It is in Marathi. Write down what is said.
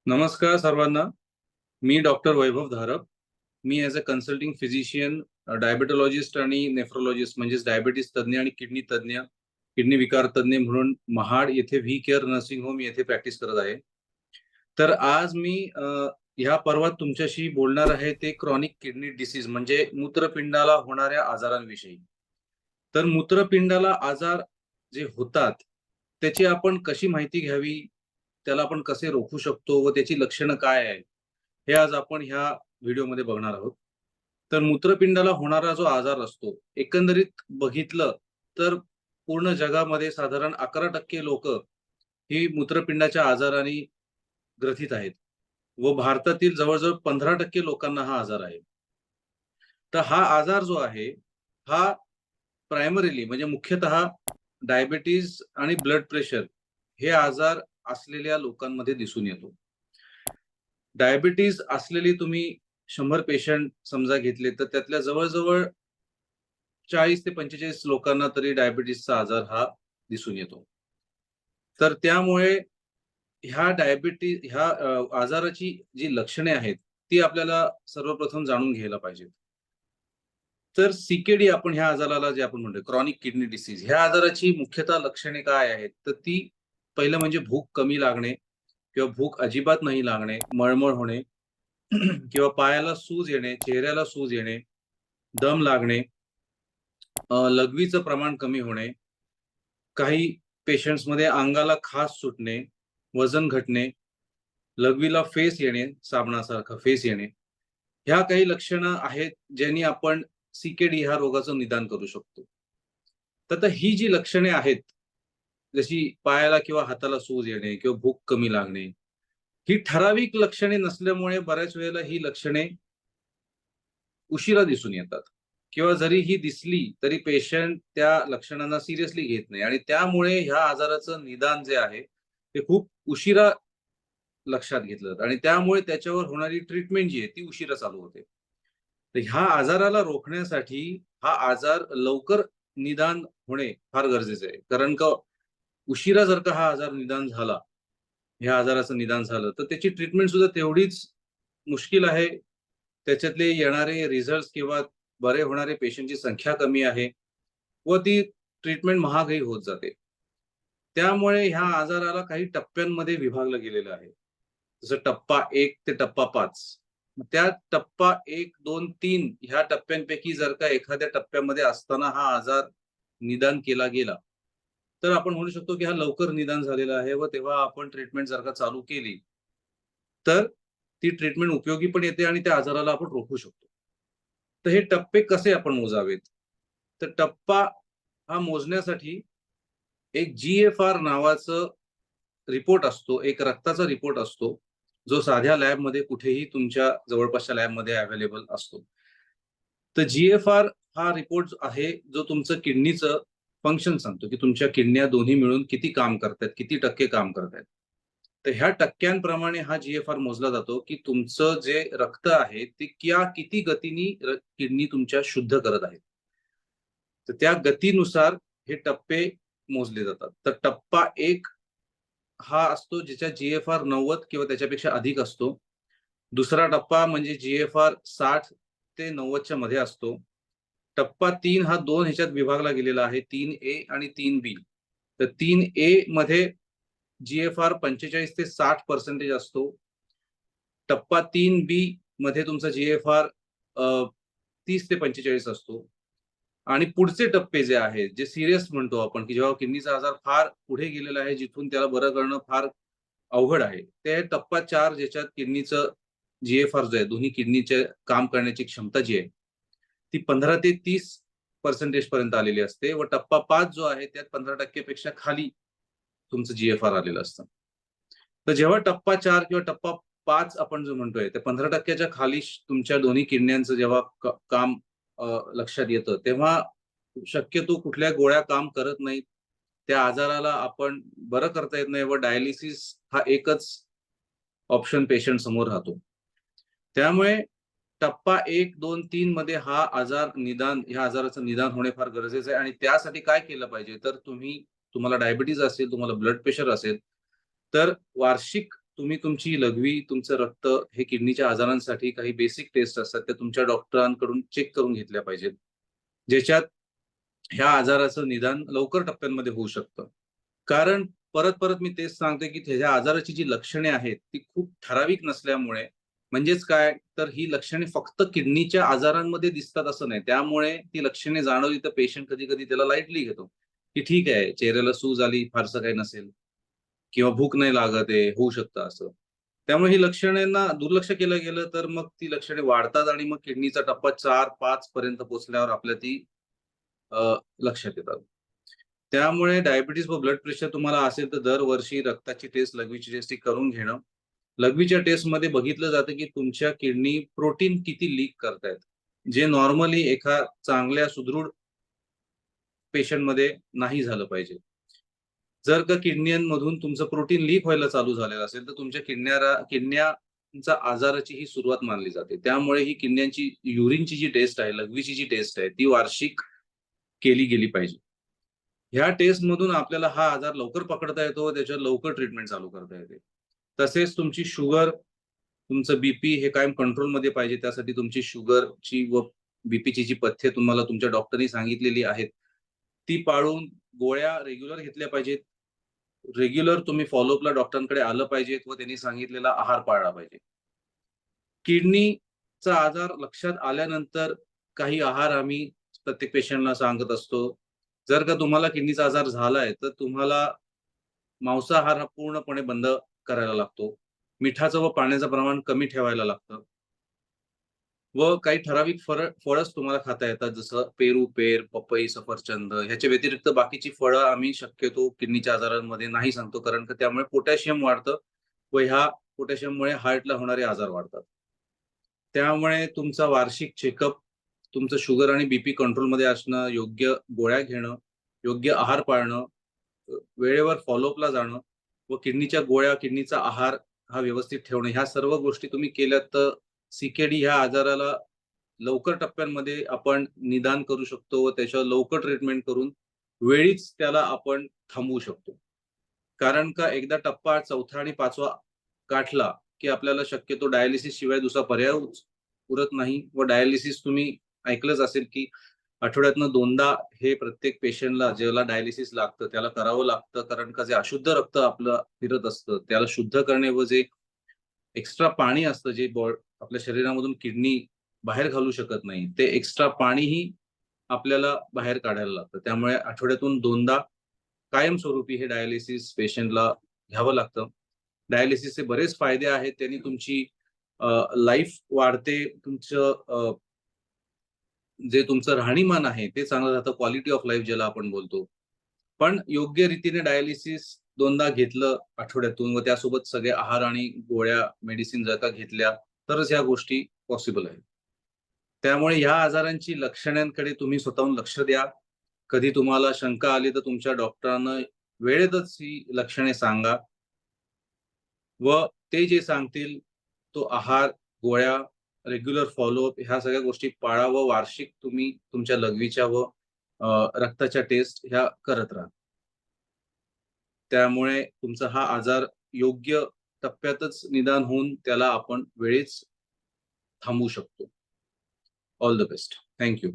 नमस्कार सर्वांना. मी डॉक्टर वैभव धारप. मी as a consulting physician, diabetologist आणि नेफ्रोलॉजिस्ट म्हणजेच डायबिटीस तज्ञ आणि किडनी तज्ञ, किडनी विकार तज्ञ म्हणून महाड येथे व्ही केअर नर्सिंग होम येथे प्रॅक्टिस करत आहे. तर आज मी ह्या पर्वात तुमच्याशी बोलणार आहे ते क्रॉनिक किडनी डिसीज म्हणजे मूत्रपिंडाला होणाऱ्या आजारांविषयी. तर मूत्रपिंडाला आजार जे होतात, त्याची आपण कशी माहिती घ्यावी, त्याला आपण कसे रोखू शकतो व त्याची लक्षणं काय आहेत, हे आज आपण ह्या व्हिडिओमध्ये बघणार आहोत. तर मूत्रपिंडाला होणारा जो आजार असतो, एकंदरीत बघितलं तर पूर्ण जगामध्ये साधारण 11% लोकं ही मूत्रपिंडाच्या आजाराने ग्रथित आहेत व भारतातील जवळ-जवळ 15% लोकांना हा आजार आहे. तर हा आजार जो आहे, हा प्रायमरीली म्हणजे मुख्यतः डायबिटीज आणि ब्लड प्रेशर हे आजार असलेल्या लोकांमध्ये दिसून येतो. डायबिटीज असलेली तुम्ही 100 पेशंट समजा घेतले, तर त्यातल्या जवळ-जवळ 40 ते 45 लोकांना तरी डायबिटीजचा आजार हा दिसून येतो. तर त्यामुळे ह्या आजाराची जी लक्षणे आहेत, ती आपल्याला सर्वप्रथम जाणून घ्यायला पाहिजेत. तर सी आपण ह्या आजाराला जे आपण म्हणतो क्रॉनिक किडनी डिसीज ह्या आजाराची मुख्यतः लक्षणे काय आहेत? तर ती पहिलं म्हणजे भूक कमी लागणे किंवा भूक अजिबात नाही लागणे, मळमळ होणे किंवा पायाला सूज येणे, चेहऱ्याला सूज येणे, दम लागणे, लघवीचं प्रमाण कमी होणे, काही पेशंट्समध्ये अंगाला खाज सुटणे, वजन घटणे, लघवीला फेस येणे, साबणासारखा फेस येणे. ह्या काही लक्षणं आहेत, ज्यांनी आपण सी ह्या रोगाचं निदान करू शकतो. तर आता ही जी लक्षणे आहेत, जशी पायाला किंवा हाताला सूज येणे किंवा भूक कमी लागणे, ही ठराविक लक्षणे नसल्यामुळे बऱ्याच वेळेला ही लक्षणे उशिरा दिसून येतात किंवा जरी ही दिसली, तरी पेशंट त्या लक्षणांना सिरियसली घेत नाही आणि त्यामुळे ह्या आजाराचं निदान जे आहे, ते खूप उशिरा लक्षात घेतलं जातं आणि त्यामुळे त्याच्यावर होणारी ट्रीटमेंट जी आहे, ती उशिरा चालू होते. तर ह्या आजाराला रोखण्यासाठी हा आजार लवकर निदान होणे फार गरजेचं आहे. कारण का उशिरा जर का हा आजार निदान झाला, ह्या आजाराचं निदान झालं, तर त्याची ट्रीटमेंट सुद्धा तेवढीच मुश्किल आहे. त्याच्यातले येणारे रिझल्ट्स किंवा बरे होणारे पेशंटची संख्या कमी आहे व ती ट्रीटमेंट महागही होत जाते. त्यामुळे ह्या आजाराला काही टप्प्यांमध्ये विभागलं गेलेलं आहे. जसं टप्पा 1 ते टप्पा 5. त्या टप्पा 1, 2, 3 ह्या टप्प्यांपैकी जर का एखाद्या टप्प्यामध्ये असताना हा आजार निदान केला गेला, तर आपण म्हणू शकतो की हा लवकर निदान झालेला आहे व तेव्हा आपण ट्रीटमेंट जर का चालू केली, तर ती ट्रीटमेंट उपयोगी पण येते आणि त्या आजाराला आपण रोखू शकतो. तर हे टप्पे कसे आपण मोजावेत? तर टप्पा हा मोजण्यासाठी एक जी-एफ-आर नावाचं रिपोर्ट असतो, एक रक्ताचा रिपोर्ट असतो, जो साध्या लॅबमध्ये कुठेही तुमच्या जवळपासच्या लॅबमध्ये अवेलेबल असतो. तर जी-एफ-आर हा रिपोर्ट आहे, जो तुमचं किडनीचं फंक्शन सांगतो, की तुमच्या किडन्या दोन्ही मिळून किती काम करतायत, किती टक्के काम करतायत. तर ह्या टक्क्यांप्रमाणे हा जी-एफ-आर मोजला जातो, की तुमचं जे रक्त आहे, ते किती गतीने किडनी तुमच्या शुद्ध करत आहे. तर त्या गतीनुसार हे टप्पे मोजले जातात. तर टप्पा 1 हा असतो ज्याच्यात जी-एफ-आर 90 किंवा त्याच्यापेक्षा अधिक असतो. दुसरा टप्पा म्हणजे जी-एफ-आर 60 ते 90च्या मध्ये असतो. टप्पा 3 हा 2 ह्याच्यात विभागला गेलेला आहे. 3A आणि 3B. तर 3A मध्ये जी-एफ-आर 45 ते 60% असतो. टप्पा 3B मध्ये तुमचा जी-एफ-आर 30 ते 45 असतो. आणि पुढचे टप्पे जे आहेत, जे सीरियस म्हणतो आपण, की जेव्हा किडनीचा आजार फार पुढे गेलेला आहे, जिथून त्याला बरं करणं फार अवघड आहे. ते टप्पा 4 ज्याच्यात किडनीचं जी-एफ-आर जो आहे, दोन्ही किडनीचे काम करण्याची क्षमता जी आहे, ती 15 ते 30% पर्यंत आलेली असते व टप्पा 5 जो आहे, त्यात 15% पेक्षा खाली तुमचं जी-एफ-आर आलेलं असतं. तर जेव्हा टप्पा 4 किंवा टप्पा 5 आपण जो म्हणतोय, त्या 15% खाली तुमच्या दोन्ही किडण्यांचं जेव्हा काम लक्षात येतं, तेव्हा शक्यतो कुठल्या गोळ्या काम करत नाहीत. त्या आजाराला आपण बरं करता येत नाही व डायलिसिस हा एकच ऑप्शन पेशंट समोर राहतो. त्यामुळे टप्पा 1, 2, 3 मध्ये ह्या आजाराचं निदान होणे फार गरजेचं आहे आणि त्यासाठी काय केलं पाहिजे? तर तुम्हाला डायबिटीज असेल, तुम्हाला ब्लड प्रेशर असेल, तर वार्षिक तुम्ही तुमची लघवी, तुमचं रक्त हे किडनीच्या आजारांसाठी काही बेसिक टेस्ट असतात, त्या तुमच्या डॉक्टरांकडून चेक करून घेतल्या पाहिजेत. ज्याच्यात ह्या आजाराचं निदान लवकर टप्प्यांमध्ये होऊ शकतं. कारण परत-परत मी तेच सांगतोय, की ह्या आजाराची जी लक्षणे आहेत, ती खूप ठराविक नसल्यामुळे म्हणजेच काय, तर ही लक्षणे फक्त किडनीच्या आजारांमध्ये दिसतात असं नाही. त्यामुळे ती लक्षणे जाणवली तर पेशंट कधी-कधी त्याला लाईटली घेतो, की ठीक आहे, चेहऱ्याला सूज आली, फारसं काही नसेल किंवा भूक नाही लागत आहे, होऊ शकतं असं. त्यामुळे ही लक्षणांना दुर्लक्ष केलं गेलं, तर मग ती लक्षणे वाढतात आणि मग किडनीचा टप्पा 4-5 पर्यंत पोहोचल्यावर आपल्या ती लक्षात येतात. त्यामुळे डायबिटीज व ब्लड प्रेशर तुम्हाला असेल तर दरवर्षी रक्ताची टेस्ट, लघवीची टेस्ट ही करून घेणं. लघवीच्या टेस्टमध्ये बघितलं जातं, की तुमच्या किडनी प्रोटीन किती लीक करतायत. जे नॉर्मली एका चांगल्या सुदृढ पेशंटमध्ये नाही झालं पाहिजे. जर का किडण्यांमधून तुमचं प्रोटीन लीक व्हायला चालू झालेलं असेल, तर तुमच्या किडन्यांचा आजाराची ही सुरुवात मानली जाते. त्यामुळे ही किडन्यांची युरिनची जी टेस्ट आहे, लघवीची जी टेस्ट आहे, ती वार्षिक केली गेली पाहिजे. ह्या टेस्टमधून आपल्याला हा आजार लवकर पकडता येतो व त्याच्यावर लवकर ट्रीटमेंट चालू करता येते. तसेच तुमची शुगर, तुमचं बीपी हे कायम कंट्रोलमध्ये पाहिजे. त्यासाठी तुमची शुगरची व बीपीची जी पथ्ये तुम्हाला तुमच्या डॉक्टरनी सांगितलेली आहेत, ती पाळून गोळ्या रेग्युलर घेतल्या पाहिजेत. रेग्युलर तुम्ही फॉलोअपला डॉक्टरांकडे आलं पाहिजेत व त्यांनी सांगितलेला आहार पाळला पाहिजे. किडनीचा आजार लक्षात आल्यानंतर काही आहार आम्ही प्रत्येक पेशंटला सांगत असतो. जर का तुम्हाला किडनीचा आजार झालाय, तर तुम्हाला मांसाहार हा पूर्णपणे बंद करायला लागतो. मिठाचं व पाण्याचं प्रमाण कमी ठेवायला लागतं व काही ठराविक फळच तुम्हाला खाता येतात, जसं पेरू, पेर, पपई, सफरचंद ह्याच्या व्यतिरिक्त बाकीची फळं आम्ही शक्यतो किडनीच्या आजारांमध्ये नाही सांगतो, कारण का त्यामुळे पोटॅशियम वाढतं व ह्या पोटॅशियममुळे हार्टला होणारे आजार वाढतात. त्यामुळे तुमचा वार्षिक चेकअप, तुमचं शुगर आणि बीपी कंट्रोलमध्ये असणं, योग्य गोळ्या घेणं, योग्य आहार पाळणं, वेळेवर फॉलोअपला जाणं व किडनीच्या गोळ्या, किडनीचा आहार हा व्यवस्थित ठेवणं, ह्या सर्व गोष्टी तुम्ही केल्यात तर सीकेडी ह्या आजाराला लवकर टप्प्यांमध्ये आपण निदान करू शकतो व त्याच्यावर लवकर ट्रीटमेंट करून वेळीच त्याला आपण थांबवू शकतो. कारण का एकदा टप्पा 4था आणि 5वा गाठला, की आपल्याला शक्यतो डायलिसिस शिवाय दुसरा पर्याय उरत नाही व डायलिसिस तुम्ही ऐकलंच असेल, की आठवड्यातनं 2दा हे प्रत्येक पेशंटला ज्याला डायलिसिस लागतं, त्याला करावं लागतं. कारण का जे अशुद्ध रक्त आपलं फिरत असतं, त्याला शुद्ध करणे व जे एक्स्ट्रा पाणी असतं, जे आपल्या शरीरामधून किडनी बाहेर घालू शकत नाही, ते एक्स्ट्रा पाणीही आपल्याला बाहेर काढायला लागतं. त्यामुळे आठवड्यातून 2दा कायमस्वरूपी हे डायलिसिस पेशंटला घ्यावं लागतं. डायलिसिसचे बरेच फायदे आहेत. त्यांनी तुमची लाईफ वाढते. जे तुमचं राहणीमान आहे ते चांगलं राहतं. क्वालिटी ऑफ लाईफ ज्याला आपण बोलतो. पण योग्य रीतीने डायलिसिस 2दा घेतलं आठवड्यातून व त्यासोबत सगळे आहार आणि गोळ्या, मेडिसिन जर का घेतल्या, तरच ह्या गोष्टी पॉसिबल आहेत. त्यामुळे ह्या आजारांची लक्षणांकडे तुम्ही स्वतःहून लक्ष द्या. कधी तुम्हाला शंका आली तर तुमच्या डॉक्टरांना वेळेतच ही लक्षणे सांगा व ते जे सांगतील तो आहार, गोळ्या, रेग्युलर फॉलोअप ह्या सगळ्या गोष्टी पाळा व वार्षिक तुम्ही तुमच्या लघवीच्या व रक्ताच्या टेस्ट ह्या करत राहा. त्यामुळे तुमचा हा आजार योग्य टप्प्यातच निदान होऊन त्याला आपण वेळीच थांबवू शकतो. All the best. Thank you.